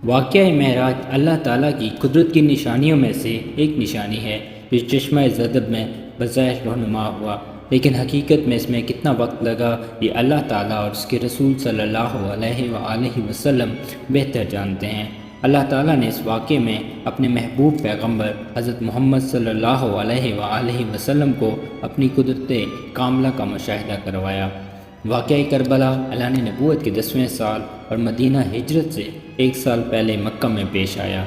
واقعہ معراج اللہ تعالیٰ کی قدرت کی نشانیوں میں سے ایک نشانی ہے جو چشمہ زدب میں بظاہر رہنما ہوا، لیکن حقیقت میں اس میں کتنا وقت لگا یہ اللہ تعالیٰ اور اس کے رسول صلی اللہ علیہ وآلہ وسلم بہتر جانتے ہیں۔ اللہ تعالیٰ نے اس واقعے میں اپنے محبوب پیغمبر حضرت محمد صلی اللہ علیہ وآلہ وسلم کو اپنی قدرت کاملہ کا مشاہدہ کروایا۔ واقعہ کربلا اعلان نبوت کے 10ویں سال اور مدینہ ہجرت سے 1 سال پہلے مکہ میں پیش آیا۔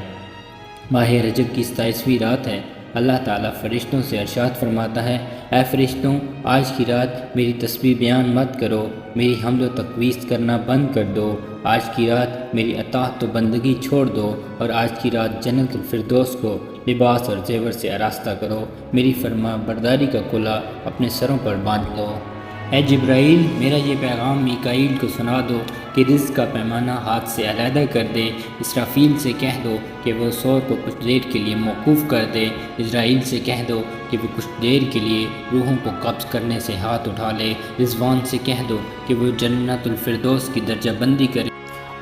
ماہ رجب کی 27ویں رات ہے۔ اللہ تعالیٰ فرشتوں سے ارشاد فرماتا ہے، اے فرشتوں، آج کی رات میری تسبیح بیان مت کرو، میری حمد و تقدیس کرنا بند کر دو۔ آج کی رات میری اطاعت و بندگی چھوڑ دو اور آج کی رات جنت الفردوس کو لباس اور زیور سے آراستہ کرو، میری فرما برداری کا کلا اپنے سروں پر باندھ لو۔ اے جبرائیل، میرا یہ پیغام میکائیل کو سنا دو کہ رزق کا پیمانہ ہاتھ سے علیحدہ کر دے۔ اسرافیل سے کہہ دو کہ وہ سور کو کچھ دیر کے لیے موقوف کر دے۔ اسرائیل سے کہہ دو کہ وہ کچھ دیر کے لیے روحوں کو قبض کرنے سے ہاتھ اٹھا لے۔ رضوان سے کہہ دو کہ وہ جنت الفردوس کی درجہ بندی کرے۔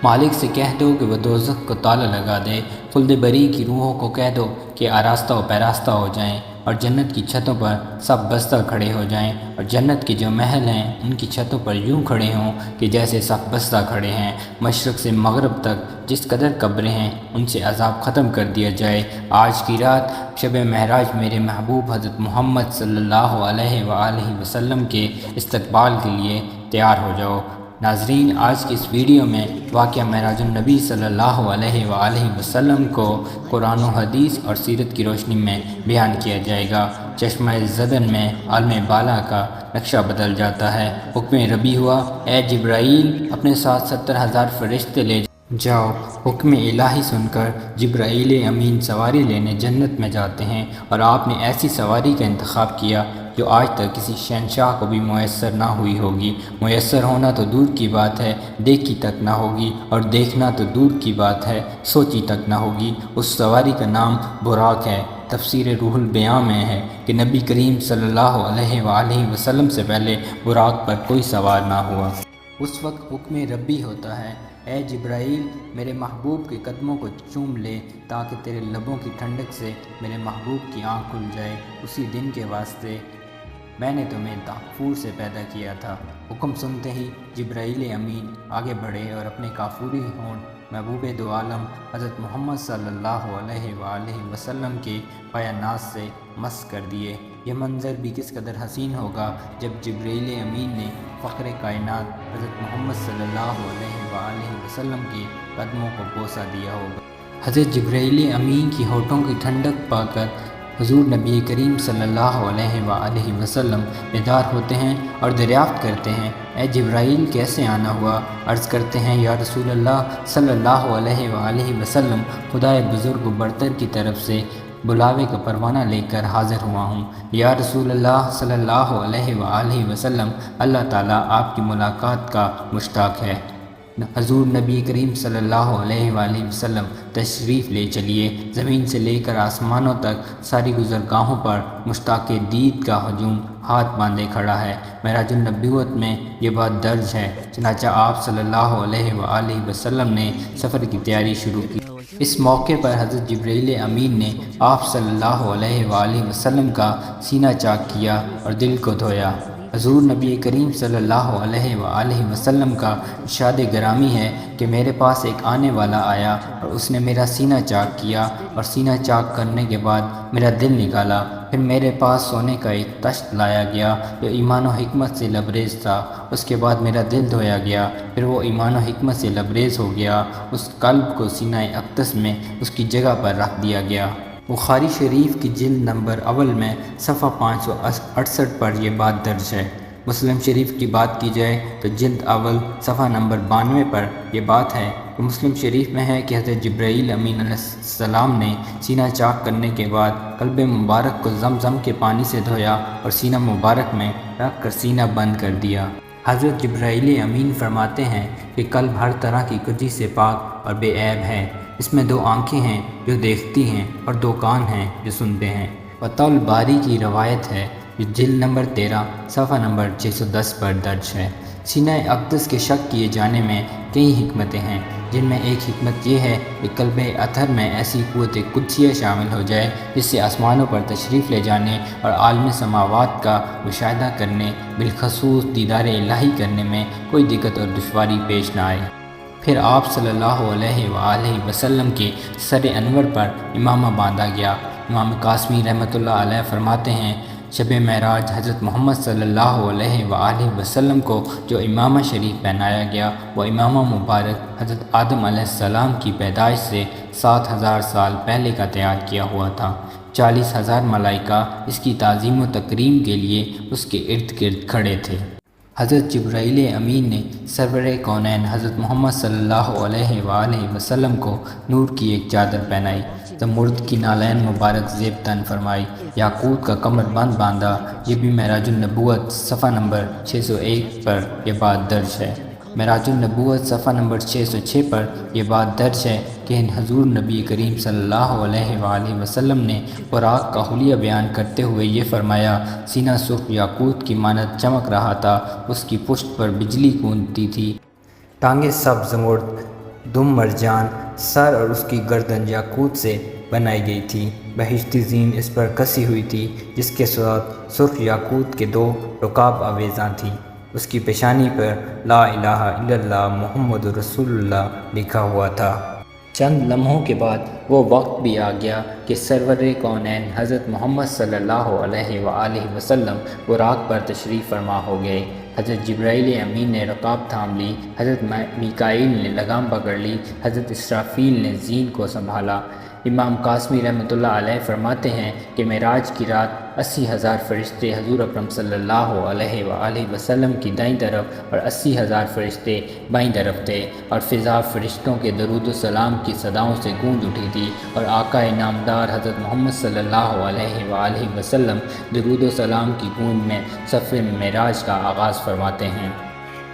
مالک سے کہہ دو کہ وہ دوزخ کو تالا لگا دے۔ خلد بری کی روحوں کو کہہ دو کہ آراستہ و پیراستہ ہو جائیں اور جنت کی چھتوں پر سب بستہ کھڑے ہو جائیں، اور جنت کے جو محل ہیں ان کی چھتوں پر یوں کھڑے ہوں کہ جیسے سب بستہ کھڑے ہیں۔ مشرق سے مغرب تک جس قدر قبریں ہیں ان سے عذاب ختم کر دیا جائے۔ آج کی رات شب معراج میرے محبوب حضرت محمد صلی اللہ علیہ وآلہ وسلم کے استقبال کے لیے تیار ہو جاؤ۔ ناظرین، آج کی اس ویڈیو میں واقعہ معراج النبی صلی اللہ علیہ وآلہ وسلم کو قرآن و حدیث اور سیرت کی روشنی میں بیان کیا جائے گا۔ چشمہ زدن میں عالم بالا کا نقشہ بدل جاتا ہے۔ حکم ربی ہوا، اے جبرائیل، اپنے ساتھ 70,000 فرشتے لے جاؤ۔ حکم الہی سن کر جبرائیل امین سواری لینے جنت میں جاتے ہیں، اور آپ نے ایسی سواری کا انتخاب کیا جو آج تک کسی شہنشاہ کو بھی میسر نہ ہوئی ہوگی۔ میسر ہونا تو دور کی بات ہے، دیکھی تک نہ ہوگی، اور دیکھنا تو دور کی بات ہے، سوچی تک نہ ہوگی۔ اس سواری کا نام براق ہے۔ تفسیر روح البیاں میں ہے کہ نبی کریم صلی اللہ علیہ وآلہ وسلم سے پہلے براق پر کوئی سوار نہ ہوا۔ اس وقت حکم ربی ہوتا ہے، اے جبرائیل، میرے محبوب کے قدموں کو چوم لے تاکہ تیرے لبوں کی ٹھنڈک سے میرے محبوب کی آنکھ کھل جائے۔ اسی دن کے واسطے میں نے تمہیں کافور سے پیدا کیا تھا۔ حکم سنتے ہی جبرائیل امین آگے بڑھے اور اپنے کافوری ہونٹ محبوب دو عالم حضرت محمد صلی اللہ علیہ وآلہ وسلم کے پایہ ناز سے مس کر دیے۔ یہ منظر بھی کس قدر حسین ہوگا جب جبرائیل امین نے فخر کائنات حضرت محمد صلی اللہ علیہ وآلہ وسلم کے قدموں کو بوسہ دیا ہوگا۔ حضرت جبرائیل امین کی ہونٹوں کی ٹھنڈک پا کر حضور نبی کریم صلی اللہ علیہ وآلہ وسلم بیدار ہوتے ہیں اور دریافت کرتے ہیں، اے جبرائیل، کیسے آنا ہوا؟ عرض کرتے ہیں، یا رسول اللہ صلی اللہ علیہ وآلہ وسلم، خدائے بزرگ و برتر کی طرف سے بلاوے کا پروانہ لے کر حاضر ہوا ہوں۔ یا رسول اللہ صلی اللہ علیہ وآلہ وسلم، اللہ تعالیٰ آپ کی ملاقات کا مشتاق ہے۔ حضور نبی کریم صلی اللہ علیہ وآلہ وسلم تشریف لے چلیے۔ زمین سے لے کر آسمانوں تک ساری گزرگاہوں پر مشتاق دید کا ہجوم ہاتھ باندھے کھڑا ہے۔ معراج النبوت میں یہ بات درج ہے، چنانچہ آپ صلی اللہ علیہ وآلہ وسلم نے سفر کی تیاری شروع کی۔ اس موقع پر حضرت جبرائیل امین نے آپ صلی اللہ علیہ وآلہ وسلم کا سینہ چاک کیا اور دل کو دھویا۔ حضور نبی کریم صلی اللہ علیہ وآلہ وسلم کا ارشاد گرامی ہے کہ میرے پاس ایک آنے والا آیا اور اس نے میرا سینہ چاک کیا، اور سینہ چاک کرنے کے بعد میرا دل نکالا۔ پھر میرے پاس سونے کا ایک تشت لایا گیا جو ایمان و حکمت سے لبریز تھا۔ اس کے بعد میرا دل دھویا گیا، پھر وہ ایمان و حکمت سے لبریز ہو گیا۔ اس قلب کو سینہ اقدس میں اس کی جگہ پر رکھ دیا گیا۔ بخاری شریف کی جلد نمبر اول میں صفحہ 568 پر یہ بات درج ہے۔ مسلم شریف کی بات کی جائے تو جلد اول صفحہ نمبر 92 پر یہ بات ہے کہ مسلم شریف میں ہے کہ حضرت جبرائیل امین علیہ السلام نے سینہ چاک کرنے کے بعد قلب مبارک کو زمزم کے پانی سے دھویا اور سینہ مبارک میں رکھ کر سینہ بند کر دیا۔ حضرت جبرائیل امین فرماتے ہیں کہ قلب ہر طرح کی کجی سے پاک اور بے عیب ہے۔ اس میں 2 آنکھیں ہیں جو دیکھتی ہیں اور 2 کان ہیں جو سنتے ہیں۔ فتح الباری کی روایت ہے جو جلد نمبر 13 صفحہ نمبر 610 پر درج ہے۔ سینہ اقدس کے شک کیے جانے میں کئی حکمتیں ہیں۔ جن میں ایک حکمت یہ ہے کہ قلب اطہر میں ایسی قوت قدسیہ شامل ہو جائے جس سے آسمانوں پر تشریف لے جانے اور عالم سماوات کا مشاہدہ کرنے، بالخصوص دیدار الہی کرنے میں کوئی دقت اور دشواری پیش نہ آئے۔ پھر آپ صلی اللہ علیہ وآلہ وسلم کے سر انور پر امامہ باندھا گیا۔ امام قاسمی رحمۃ اللہ علیہ فرماتے ہیں، شب معراج حضرت محمد صلی اللہ علیہ وآلہ وسلم کو جو امامہ شریف پہنایا گیا وہ امامہ مبارک حضرت آدم علیہ السلام کی پیدائش سے 7,000 سال پہلے کا تیار کیا ہوا تھا۔ 40,000 ملائکہ اس کی تعظیم و تکریم کے لیے اس کے ارد گرد کھڑے تھے۔ حضرت جبرائیل امین نے سرور کونین حضرت محمد صلی اللہ علیہ وآلہ وسلم کو نور کی ایک چادر پہنائی، زمرد کی نالین مبارک زیب تن فرمائی، یاقوت کا کمر بند باندھا۔ یہ بھی معراج النبوت صفحہ نمبر 601 پر یہ بات درج ہے۔ معراج النبوت صفحہ نمبر 606 پر یہ بات درج ہے کہ حضور نبی کریم صلی اللہ علیہ وآلہ وسلم نے براق کا حلیہ بیان کرتے ہوئے یہ فرمایا، سینہ سرخ یاقوت کی مانند چمک رہا تھا، اس کی پشت پر بجلی گونجتی تھی، ٹانگیں سبز زمرد، دم مرجان، سر اور اس کی گردن یاقوت سے بنائی گئی تھی، بہشتی زین اس پر کسی ہوئی تھی جس کے ساتھ سرخ یاقوت کے 2 رکاب آویزاں تھیں۔ اس کی پیشانی پر لا الہ الا اللہ محمد رسول اللہ لکھا ہوا تھا۔ چند لمحوں کے بعد وہ وقت بھی آ گیا کہ سرور کونین حضرت محمد صلی اللہ علیہ وآلہ وسلم براق پر تشریف فرما ہو گئے۔ حضرت جبرائیل امین نے رکاب تھام لی، حضرت میکائیل نے لگام پکڑ لی، حضرت اسرافیل نے زین کو سنبھالا۔ امام قاسمی رحمۃ اللہ علیہ فرماتے ہیں کہ معراج کی رات 80,000 فرشتے حضور اکرم صلی اللہ علیہ وآلہ وسلم کی دائیں طرف اور 80,000 فرشتے بائیں طرف تھے، اور فضا فرشتوں کے درود و سلام کی صداؤں سے گونج اٹھی تھی، اور آقا نامدار حضرت محمد صلی اللہ علیہ وآلہ وسلم درود و سلام کی گونج میں سفر معراج کا آغاز فرماتے ہیں۔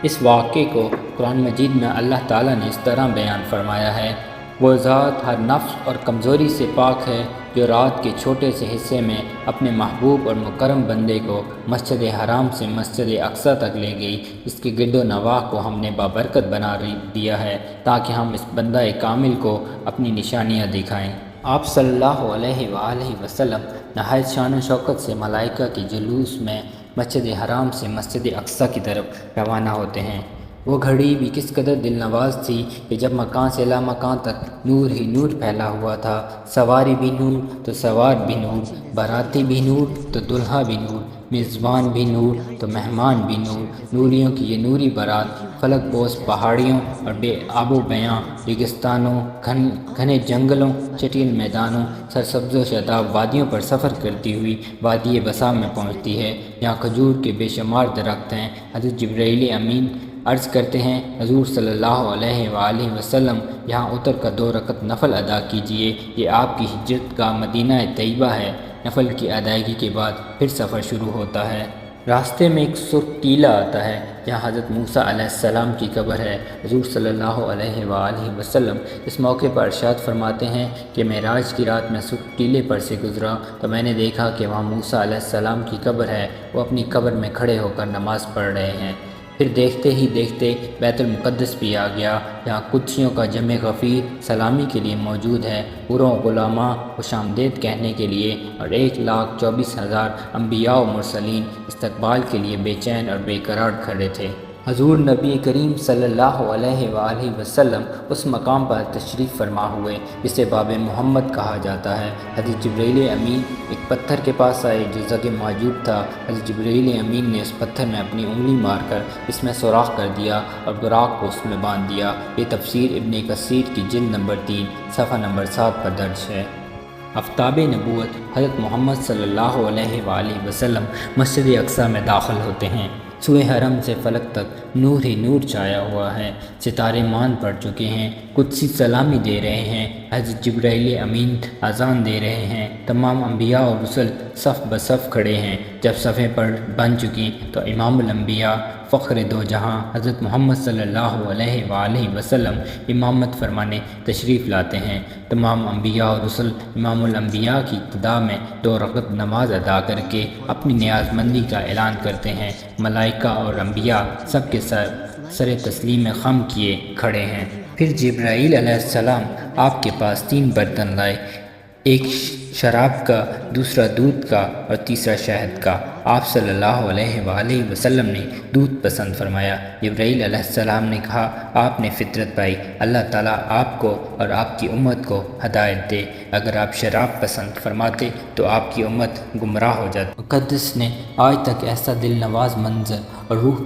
اس واقعے کو قرآن مجید میں اللہ تعالیٰ نے اس طرح بیان فرمایا ہے، وہ ذات ہر نفس اور کمزوری سے پاک ہے جو رات کے چھوٹے سے حصے میں اپنے محبوب اور مکرم بندے کو مسجد حرام سے مسجد اقصی تک لے گئی، اس کے گرد و نواح کو ہم نے بابرکت بنا دیا ہے تاکہ ہم اس بندہ کامل کو اپنی نشانیاں دکھائیں۔ آپ صلی اللہ علیہ وآلہ وسلم نہایت شان و شوکت سے ملائکہ کے جلوس میں مسجد حرام سے مسجد اقصی کی طرف روانہ ہوتے ہیں۔ وہ گھڑی بھی کس قدر دل نواز تھی کہ جب مکان سے لا مکان تک نور ہی نور پھیلا ہوا تھا، سواری بھی نور تو سوار بھی نور، باراتی بھی نور تو دلہا بھی نور، میزبان بھی نور تو مہمان بھی نور۔ نوریوں کی یہ نوری بارات فلک بوس پہاڑیوں اور بے آب و بیاں ریگستانوں، گھنے جنگلوں، چٹیل میدانوں، سرسبز و شاداب وادیوں پر سفر کرتی ہوئی وادی بسا میں پہنچتی ہے، جہاں کھجور کے بے شمار درخت ہیں۔ حضرت جبرائیل امین عرض کرتے ہیں، حضور صلی اللہ علیہ وآلہ وسلم یہاں اتر کر 2 رکعت نفل ادا کیجئے، یہ آپ کی ہجرت کا مدینہ طیبہ ہے۔ نفل کی ادائیگی کے بعد پھر سفر شروع ہوتا ہے۔ راستے میں ایک سرخ ٹیلہ آتا ہے جہاں حضرت موسیٰ علیہ السلام کی قبر ہے۔ حضور صلی اللہ علیہ وآلہ وسلم اس موقع پر ارشاد فرماتے ہیں کہ معراج کی رات میں سرخ ٹیلے پر سے گزرا تو میں نے دیکھا کہ وہاں موسیٰ علیہ السلام کی قبر ہے، وہ اپنی قبر میں کھڑے ہو کر نماز پڑھ رہے ہیں۔ پھر دیکھتے ہی دیکھتے بیت المقدس بھی آ گیا، جہاں قدسیوں کا جمع غفیر سلامی کے لیے موجود ہے، حوروں غلاماں خوش آمدید کہنے کے لیے، اور 1,24,000 انبیاء و مرسلین استقبال کے لیے بے چین اور بے قرار کھڑے تھے۔ حضور نبی کریم صلی اللہ علیہ وآلہ وسلم اس مقام پر تشریف فرما ہوئے جسے باب محمد کہا جاتا ہے۔ حضرت جبرائیل امین ایک پتھر کے پاس آئے جو زگ معجوب تھا۔ حضرت جبرائیل امین نے اس پتھر میں اپنی انگلی مار کر اس میں سوراخ کر دیا اور براق کو اس میں باندھ دیا۔ یہ تفسیر ابن کثیر کی جلد نمبر 3 صفحہ نمبر 7 پر درج ہے۔ آفتاب نبوت حضرت محمد صلی اللہ علیہ وآلہ وسلم مسجد اقصی میں داخل ہوتے ہیں۔ سوئے حرم سے فلک تک نور ہی نور چھایا ہوا ہے، ستارے مان پڑ چکے ہیں، قدسی سلامی دے رہے ہیں، حضرت جبرائیل امین اذان دے رہے ہیں، تمام انبیاء اور رسل صف بصف کھڑے ہیں۔ جب صفیں پر بن چکی تو امام الانبیاء فخر دو جہاں حضرت محمد صلی اللہ علیہ وآلہ وسلم امامت فرمانے تشریف لاتے ہیں۔ تمام انبیاء اور رسل امام الانبیاء کی ابتدا میں 2 رکعت نماز ادا کر کے اپنی نیاز مندی کا اعلان کرتے ہیں۔ ملائکہ اور انبیاء سب کے سر سر تسلیم خم کیے کھڑے ہیں۔ پھر جبرائیل علیہ السلام آپ کے پاس 3 برتن لائے، ایک شراب کا، دوسرا دودھ کا اور تیسرا شہد کا۔ آپ صلی اللہ علیہ وآلہ وسلم نے دودھ پسند فرمایا۔ جبرائیل علیہ السلام نے کہا، آپ نے فطرت پائی، اللہ تعالیٰ آپ کو اور آپ کی امت کو ہدایت دے۔ اگر آپ شراب پسند فرماتے تو آپ کی امت گمراہ ہو جاتی۔ مقدس نے آج تک ایسا دل نواز منظر اور روح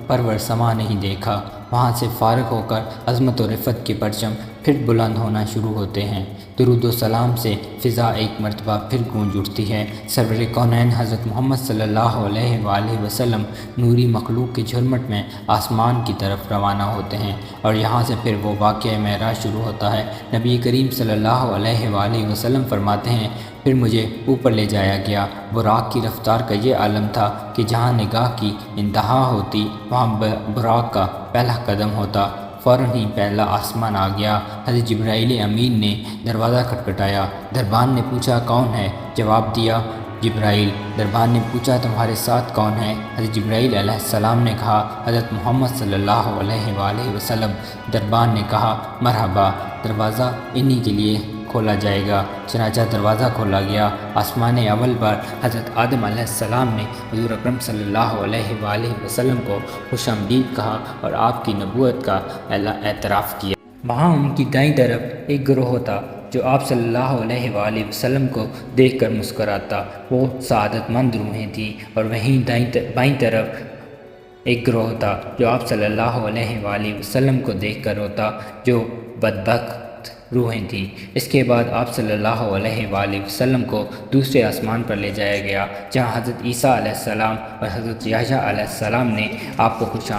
پرور سما نہیں دیکھا۔ وہاں سے فارغ ہو کر عظمت و رفت کے پرچم پھر بلند ہونا شروع ہوتے ہیں۔ درود و سلام سے فضا ایک مرتبہ پھر گونج اٹھتی ہے۔ سرور کونین حضرت محمد صلی اللہ علیہ وآلہ وسلم نوری مخلوق کے جھرمٹ میں آسمان کی طرف روانہ ہوتے ہیں اور یہاں سے پھر وہ واقعہ معراج شروع ہوتا ہے۔ نبی کریم صلی اللہ علیہ وآلہ وسلم فرماتے ہیں، پھر مجھے اوپر لے جایا گیا۔ براق کی رفتار کا یہ عالم تھا کہ جہاں نگاہ کی انتہا ہوتی وہاں براق کا پہلا قدم ہوتا۔ فوراً ہی پہلا آسمان آ گیا۔ حضرت جبرائیل امین نے دروازہ کھٹکھٹایا۔ دربان نے پوچھا، کون ہے؟ جواب دیا، جبرائیل۔ دربان نے پوچھا، تمہارے ساتھ کون ہے؟ حضرت جبرائیل علیہ السلام نے کہا، حضرت محمد صلی اللہ علیہ وآلہ وسلم۔ دربان نے کہا، مرحبا، دروازہ انہی کے لیے کھولا جائے گا۔ چنانچہ دروازہ کھولا گیا۔ آسمان اول پر حضرت آدم علیہ السلام نے حضور اکرم صلی اللہ علیہ وآلہ وسلم کو خوش آمدید کہا اور آپ کی نبوت کا اعتراف کیا۔ وہاں ان کی دائیں طرف ایک گروہ تھا جو آپ صلی اللہ علیہ وآلہ وسلم کو دیکھ کر مسکراتا۔ وہ سعادت مند روحیں تھیں۔ اور وہیں بائیں طرف ایک گروہ تھا جو آپ صلی اللہ علیہ وآلہ وسلم کو دیکھ کر روتا، جو بدبخت روحیں تھیں۔ اس کے بعد آپ صلی اللہ علیہ وآلہ وسلم کو دوسرے آسمان پر لے جایا گیا، جہاں حضرت عیسیٰ علیہ السلام اور حضرت یحییٰ علیہ السلام نے آپ کو خوش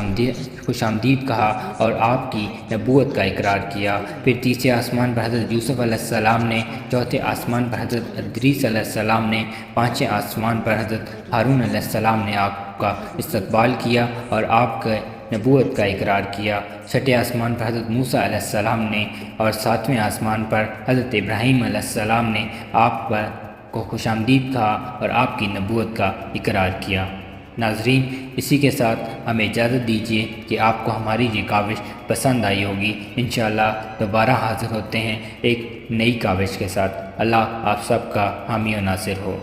آمدید کہا اور آپ کی نبوت کا اقرار کیا۔ پھر تیسرے آسمان پر حضرت یوسف علیہ السلام نے، چوتھے آسمان پر حضرت ادریس علیہ السلام نے، پانچویں آسمان پر حضرت ہارون علیہ السلام نے آپ کا استقبال کیا اور آپ کے نبوت کا اقرار کیا۔ چھٹے آسمان پر حضرت موسیٰ علیہ السلام نے اور ساتویں آسمان پر حضرت ابراہیم علیہ السلام نے آپ کو خوش آمدید کہا اور آپ کی نبوت کا اقرار کیا۔ ناظرین، اسی کے ساتھ ہمیں اجازت دیجیے کہ آپ کو ہماری یہ کاوش پسند آئی ہوگی۔ انشاءاللہ دوبارہ حاضر ہوتے ہیں ایک نئی کاوش کے ساتھ۔ اللہ آپ سب کا حامی و ناصر ہو۔